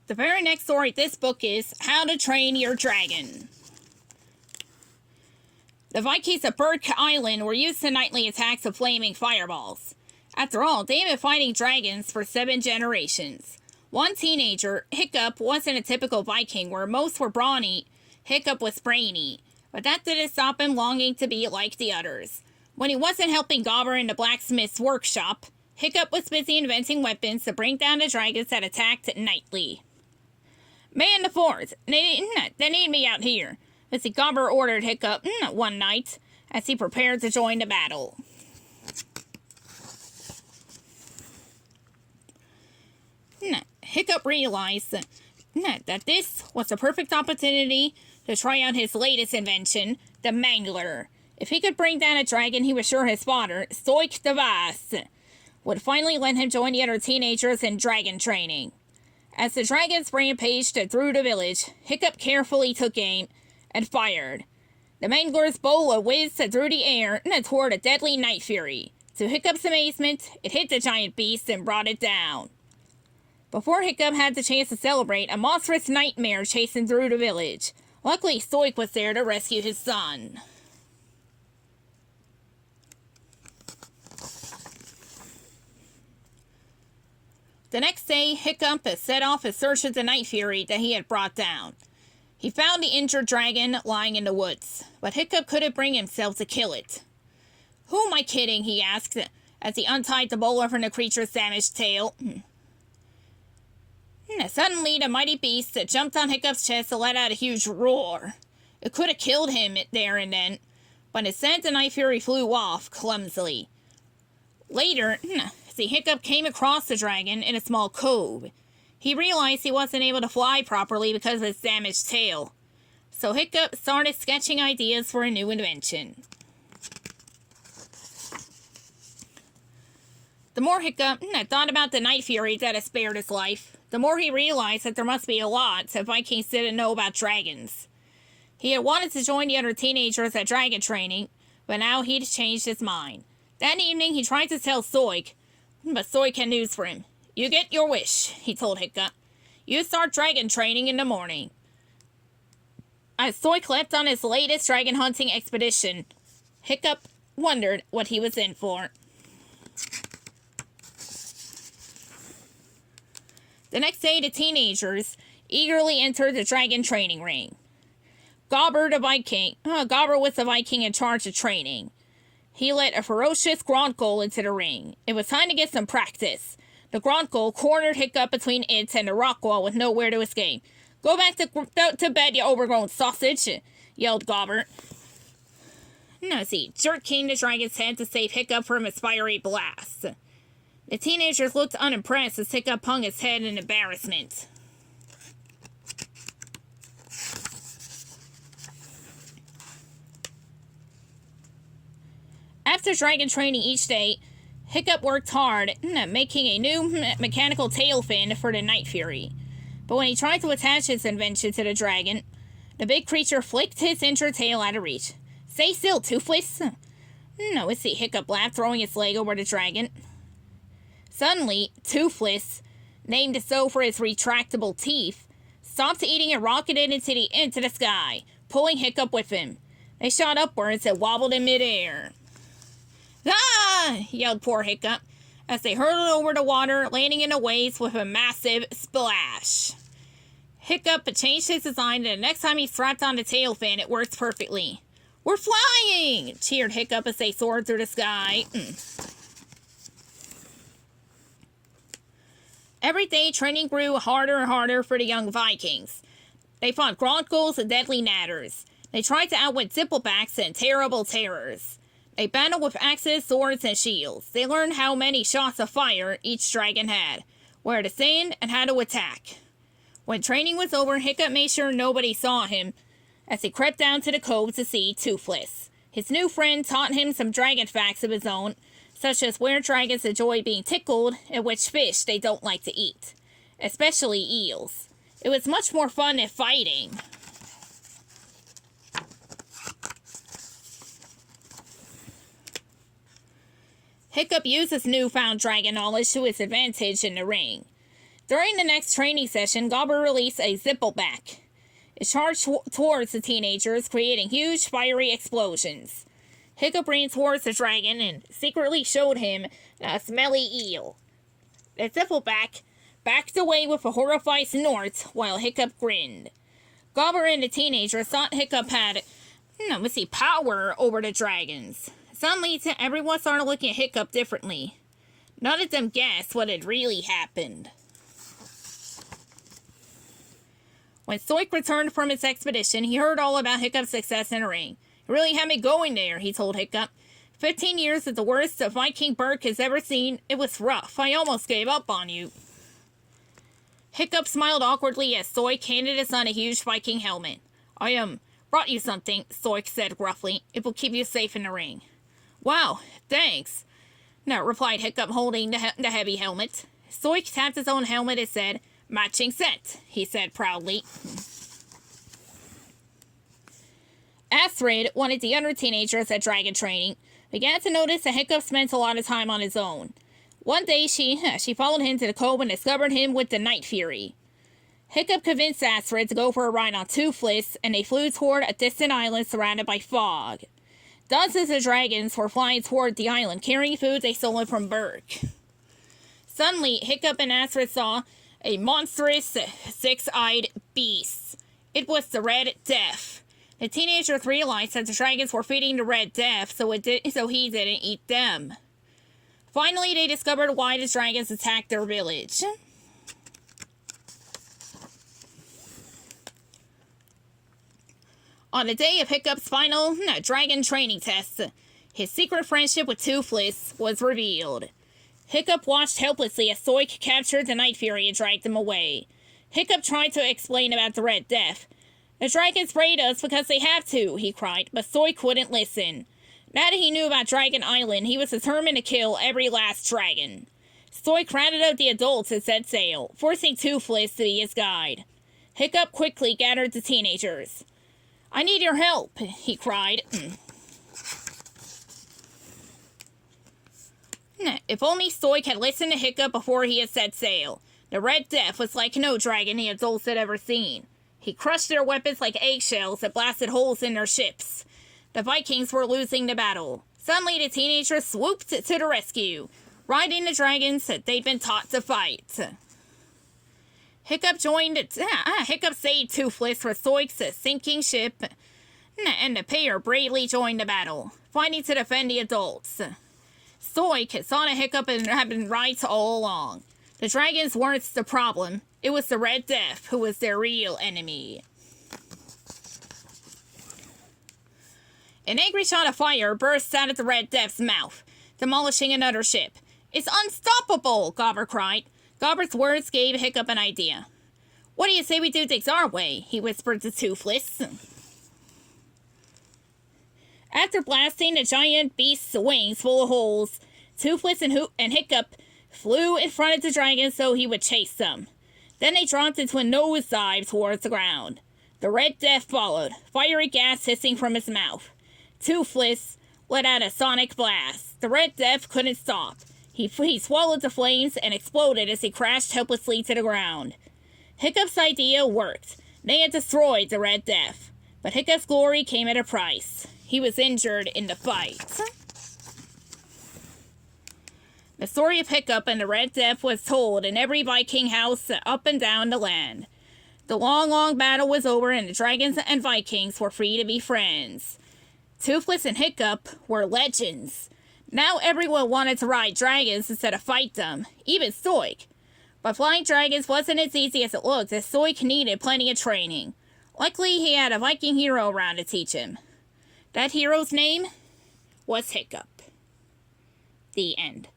The very next story of this book is How to Train Your Dragon. The Vikings of Bird Island were used to nightly attacks of flaming fireballs. After all, they had been fighting dragons for 7 generations. One teenager, Hiccup, wasn't a typical Viking where most were brawny. Hiccup was brainy, but that didn't stop him longing to be like the others. When he wasn't helping Gobber in the blacksmith's workshop, Hiccup was busy inventing weapons to bring down the dragons that attacked nightly. Man the fort! They need me out here, as the Gobber ordered Hiccup one night as he prepared to join the battle. Hiccup realized that this was the perfect opportunity to try out his latest invention, the Mangler. If he could bring down a dragon, he was sure his father, Stoik the Vast, would finally let him join the other teenagers in dragon training. As the dragons rampaged through the village, Hiccup carefully took aim and fired. The Mangler's bow whizzed through the air toward a deadly night fury. To Hiccup's amazement, it hit the giant beast and brought it down. Before Hiccup had the chance to celebrate, a monstrous nightmare chased him through the village. Luckily, Stoik was there to rescue his son. The next day, Hiccup set off in search of the Night Fury that he had brought down. He found the injured dragon lying in the woods, but Hiccup couldn't bring himself to kill it. "Who am I kidding?" he asked, as he untied the bowler from the creature's damaged tail. Suddenly, the mighty beast jumped on Hiccup's chest and let out a huge roar. It could have killed him there and then, but instead the Night Fury flew off clumsily. Later, Hiccup came across the dragon in a small cove. He realized he wasn't able to fly properly because of his damaged tail. So Hiccup started sketching ideas for a new invention. The more Hiccup thought about the Night Fury that had spared his life, the more he realized that there must be a lot that Vikings didn't know about dragons. He had wanted to join the other teenagers at dragon training, but now he'd changed his mind. That evening, he tried to tell Stoik, but Stoik had news for him. "You get your wish," he told Hiccup. "You start dragon training in the morning." As Stoik left on his latest dragon hunting expedition, Hiccup wondered what he was in for. The next day, the teenagers eagerly entered the dragon training ring. Gobber was the Viking in charge of training. He led a ferocious Gronkle into the ring. It was time to get some practice. The Gronkle cornered Hiccup between it and the rock wall with nowhere to escape. "Go back to bed, you overgrown sausage," yelled Gobber. As he jerked King the Dragon's head to save Hiccup from his fiery blast. The teenagers looked unimpressed as Hiccup hung his head in embarrassment. After dragon training each day, Hiccup worked hard, making a new mechanical tail fin for the Night Fury. But when he tried to attach his invention to the dragon, the big creature flicked his injured tail out of reach. "Stay still, Toothless." "No, it's the," Hiccup laughed, throwing his leg over the dragon. Suddenly, Toothless, named so for his retractable teeth, stopped eating and rocketed into the sky, pulling Hiccup with him. They shot upwards and wobbled in midair. "Ah!" yelled poor Hiccup, as they hurtled over the water, landing in the waves with a massive splash. Hiccup changed his design, and the next time he strapped on the tail fin, it worked perfectly. "We're flying!" cheered Hiccup as they soared through the sky. Every day, training grew harder and harder for the young Vikings. They fought Gronkles and deadly Natters. They tried to outwit Zipplebacks and terrible terrors. They battled with axes, swords, and shields. They learned how many shots of fire each dragon had, where to stand, and how to attack. When training was over, Hiccup made sure nobody saw him as he crept down to the cove to see Toothless. His new friend taught him some dragon facts of his own, such as where dragons enjoy being tickled and which fish they don't like to eat, especially eels. It was much more fun than fighting. Hiccup used his newfound dragon knowledge to his advantage in the ring. During the next training session, Gobber released a zippleback. It charged towards the teenagers, creating huge, fiery explosions. Hiccup ran towards the dragon and secretly showed him a smelly eel. The zippleback backed away with a horrified snort while Hiccup grinned. Gobber and the teenagers thought Hiccup had, power over the dragons. Suddenly, everyone started looking at Hiccup differently. None of them guessed what had really happened. When Stoik returned from his expedition, he heard all about Hiccup's success in the ring. "You really had me going there," he told Hiccup. 15 years is the worst a Viking Burke has ever seen. It was rough. I almost gave up on you." Hiccup smiled awkwardly as Stoik handed his son a huge Viking helmet. "I brought you something," Stoik said gruffly. "It will keep you safe in the ring." "Wow, thanks," replied Hiccup, holding the heavy helmet. Stoik tapped his own helmet and said, "Matching set," he said proudly. Astrid, one of the younger teenagers at dragon training, began to notice that Hiccup spent a lot of time on his own. One day, she followed him to the cove and discovered him with the Night Fury. Hiccup convinced Astrid to go for a ride on Toothless, and they flew toward a distant island surrounded by fog. Dozens of dragons were flying toward the island, carrying food they stolen from Burke. Suddenly, Hiccup and Astrid saw a monstrous, six-eyed beast. It was the Red Death. The teenagers realized that the dragons were feeding the Red Death, so he didn't eat them. Finally, they discovered why the dragons attacked their village. On the day of Hiccup's final dragon training test, his secret friendship with Toothless was revealed. Hiccup watched helplessly as Stoik captured the Night Fury and dragged him away. Hiccup tried to explain about the Red Death. "The dragons raid us because they have to," he cried, but Stoik wouldn't listen. Now that he knew about Dragon Island, he was determined to kill every last dragon. Stoik rounded up the adults and set sail, forcing Toothless to be his guide. Hiccup quickly gathered the teenagers. "I need your help," he cried. If only Stoik had listened to Hiccup before he had set sail. The Red Death was like no dragon the adults had ever seen. He crushed their weapons like eggshells that blasted holes in their ships. The Vikings were losing the battle. Suddenly, the teenagers swooped to the rescue, riding the dragons that they'd been taught to fight. Hiccup saved Toothless from Stoik's sinking ship, and the pair bravely joined the battle, fighting to defend the adults. Stoik saw that Hiccup had been right all along. The dragons weren't the problem. It was the Red Death who was their real enemy. An angry shot of fire burst out of the Red Death's mouth, demolishing another ship. "It's unstoppable!" Gobber cried. Gobber's words gave Hiccup an idea. "What do you say we do things our way?" he whispered to Toothless. After blasting the giant beast's wings full of holes, Toothless and Hiccup flew in front of the dragon so he would chase them. Then they dropped into a nosedive towards the ground. The Red Death followed, fiery gas hissing from his mouth. Toothless let out a sonic blast. The Red Death couldn't stop. He swallowed the flames and exploded as he crashed helplessly to the ground. Hiccup's idea worked. They had destroyed the Red Death. But Hiccup's glory came at a price. He was injured in the fight. The story of Hiccup and the Red Death was told in every Viking house up and down the land. The long, long battle was over and the dragons and Vikings were free to be friends. Toothless and Hiccup were legends. Now everyone wanted to ride dragons instead of fight them, even Stoik. But flying dragons wasn't as easy as it looked, as Stoik needed plenty of training. Luckily, he had a Viking hero around to teach him. That hero's name was Hiccup. The end.